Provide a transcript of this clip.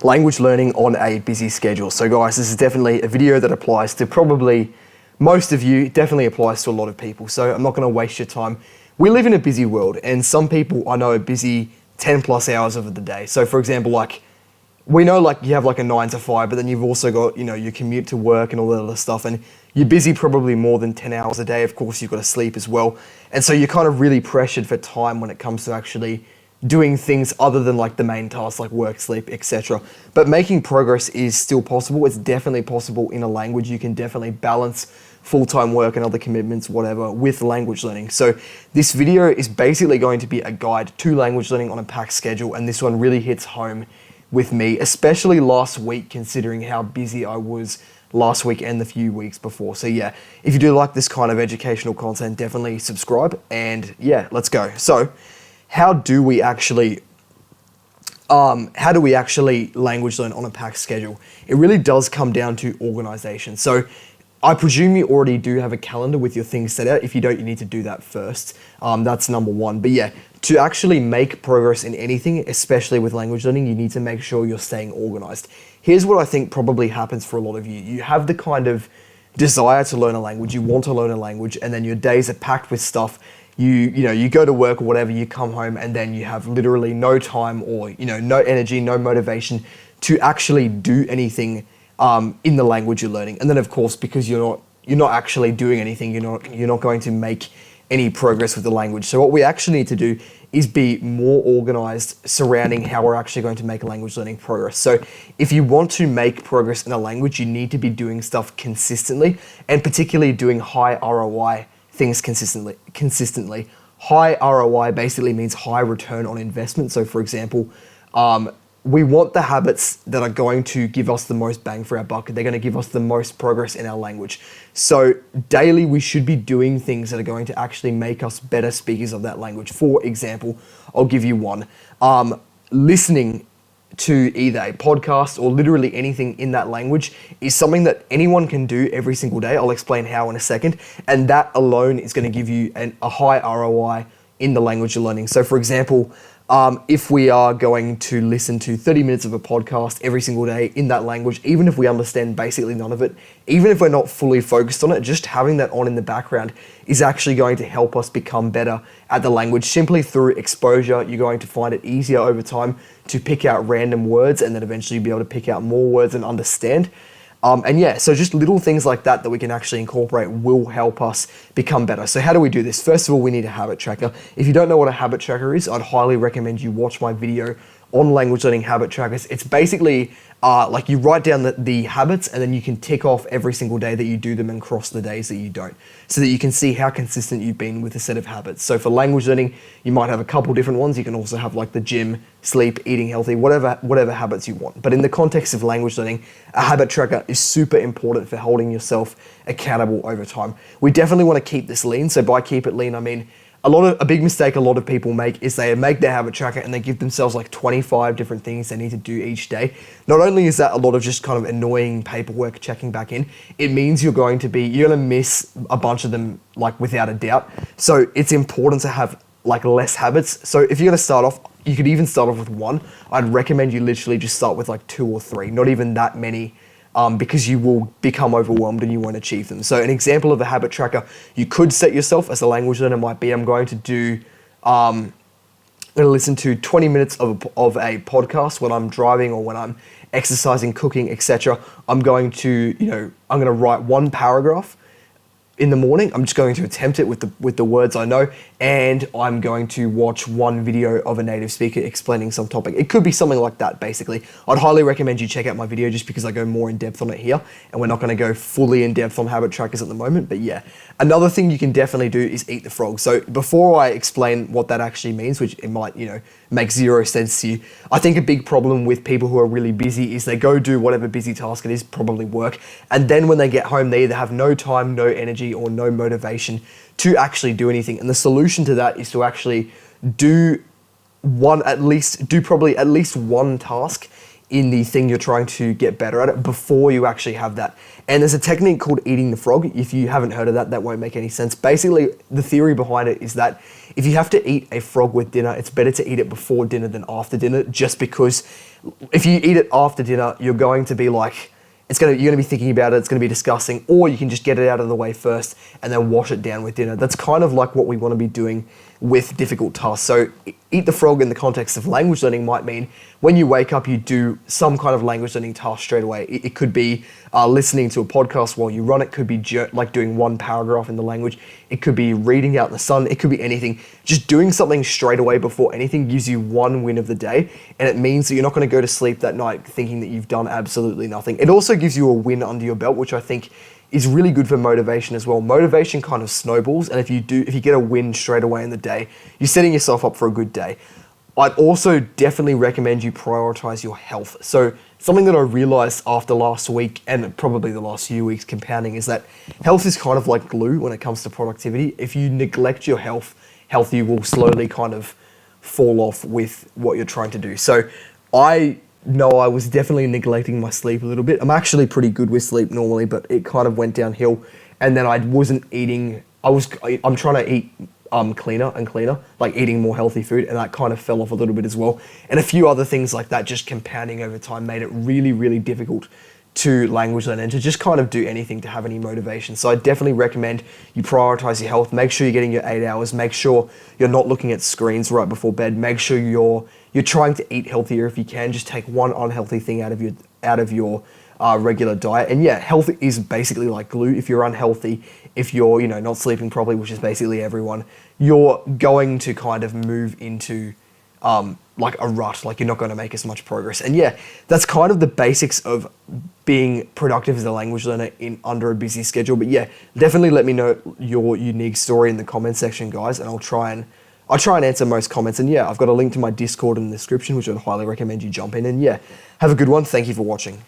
language learning on a busy schedule. So guys, this is definitely a video that applies to probably most of you, definitely applies to a lot of people. So I'm not going to waste your time. We live in a busy world, and some people I know are busy 10 plus hours of the day. So for example, like we know like you have like a 9 to 5, but then you've also got, you know, your commute to work and all that other stuff, and you're busy probably more than 10 hours a day. Of course, you've got to sleep as well. And so you're kind of really pressured for time when it comes to actually doing things other than like the main tasks like work, sleep, etc. But making progress is still possible. It's definitely possible in a language. You can definitely balance full-time work and other commitments, whatever, with language learning. So this video is basically going to be a guide to language learning on a packed schedule, and this one really hits home with me, especially last week, considering how busy I was last week and the few weeks before. So yeah, if you do like this kind of educational content, definitely subscribe, and yeah, let's go. So how do we actually language learn on a packed schedule? It really does come down to organization. So I presume you already do have a calendar with your things set out. If you don't, you need to do that first. That's number one. But yeah, to actually make progress in anything, especially with language learning, you need to make sure you're staying organized. Here's what I think probably happens for a lot of you. You have the kind of desire to learn a language, you want to learn a language, and then your days are packed with stuff. You go to work or whatever, you come home, and then you have literally no time or, no energy, no motivation to actually do anything in the language you're learning. And then of course, because you're not actually doing anything, you're not going to make any progress with the language. So what we actually need to do is be more organized surrounding how we're actually going to make language learning progress. So if you want to make progress in a language, you need to be doing stuff consistently, and particularly doing high ROI things consistently. High ROI basically means high return on investment. So for example, we want the habits that are going to give us the most bang for our buck. They're going to give us the most progress in our language. So daily, we should be doing things that are going to actually make us better speakers of that language. For example, I'll give you one. Listening to either a podcast or literally anything in that language is something that anyone can do every single day. I'll explain how in a second. And that alone is going to give you a high ROI in the language you're learning. So for example, if we are going to listen to 30 minutes of a podcast every single day in that language, even if we understand basically none of it, even if we're not fully focused on it, just having that on in the background is actually going to help us become better at the language. Simply through exposure, you're going to find it easier over time to pick out random words, and then eventually be able to pick out more words and understand. And yeah, so just little things like that we can actually incorporate will help us become better. So how do we do this? First of all, we need a habit tracker. If you don't know what a habit tracker is, I'd highly recommend you watch my video on language learning habit trackers. It's basically like you write down the habits, and then you can tick off every single day that you do them and cross the days that you don't, so that you can see how consistent you've been with a set of habits. So for language learning, you might have a couple different ones. You can also have like the gym, sleep, eating healthy, whatever habits you want. But in the context of language learning, a habit tracker is super important for holding yourself accountable over time. We definitely want to keep this lean. So by keep it lean, I mean, a big mistake a lot of people make is they make their habit tracker and they give themselves like 25 different things they need to do each day. Not only is that a lot of just kind of annoying paperwork checking back in, it means you're going to miss a bunch of them like without a doubt. So it's important to have like less habits. So if you're going to start off, you could even start off with one. I'd recommend you literally just start with like 2 or 3, not even that many. Because you will become overwhelmed and you won't achieve them. So an example of a habit tracker you could set yourself as a language learner might be, I'm going to listen to 20 minutes of a podcast when I'm driving or when I'm exercising, cooking, etc. I'm going to write one paragraph in the morning. I'm just going to attempt it with the words I know, and I'm going to watch one video of a native speaker explaining some topic. It could be something like that, basically. I'd highly recommend you check out my video just because I go more in depth on it here, and we're not going to go fully in depth on habit trackers at the moment, but yeah. Another thing you can definitely do is eat the frog. So before I explain what that actually means, which it might, make zero sense to you, I think a big problem with people who are really busy is they go do whatever busy task it is, probably work, and then when they get home, they either have no time, no energy, or no motivation to actually do anything. And the solution to that is to actually do probably at least one task in the thing you're trying to get better at it before you actually have that. And there's a technique called eating the frog. If you haven't heard of that, that won't make any sense. Basically, the theory behind it is that if you have to eat a frog with dinner, it's better to eat it before dinner than after dinner, just because if you eat it after dinner, you're going to be like, you're going to be thinking about it, it's going to be disgusting, or you can just get it out of the way first and then wash it down with dinner. That's kind of like what we want to be doing with difficult tasks. So eat the frog in the context of language learning might mean when you wake up, you do some kind of language learning task straight away. It could be listening to a podcast while you run. It could be like doing one paragraph in the language. It could be reading out in the sun. It could be anything. Just doing something straight away before anything gives you one win of the day. And it means that you're not going to go to sleep that night thinking that you've done absolutely nothing. It also gives you a win under your belt, which I think is really good for motivation as well. Motivation kind of snowballs, and if you get a win straight away in the day, you're setting yourself up for a good day. I'd also definitely recommend you prioritize your health. So something that I realized after last week, and probably the last few weeks compounding, is that health is kind of like glue when it comes to productivity. If you neglect your health, you will slowly kind of fall off with what you're trying to do. So I was definitely neglecting my sleep a little bit. I'm actually pretty good with sleep normally, but it kind of went downhill. And then I wasn't eating, I'm trying to eat cleaner and cleaner, like eating more healthy food, and that kind of fell off a little bit as well. And a few other things like that just compounding over time made it really, really difficult to language learn and to just kind of do anything to have any motivation. So I definitely recommend you prioritize your health. Make sure you're getting your 8 hours. Make sure you're not looking at screens right before bed. Make sure you're trying to eat healthier if you can. Just take one unhealthy thing out of your regular diet. And yeah, health is basically like glue. If you're unhealthy, if you're not sleeping properly, which is basically everyone, you're going to kind of move into like a rut, like you're not going to make as much progress. And yeah, that's kind of the basics of being productive as a language learner under a busy schedule. But yeah, definitely let me know your unique story in the comment section, guys, and I'll try and answer most comments. And yeah, I've got a link to my Discord in the description, which I'd highly recommend you jump in. And yeah, have a good one. Thank you for watching.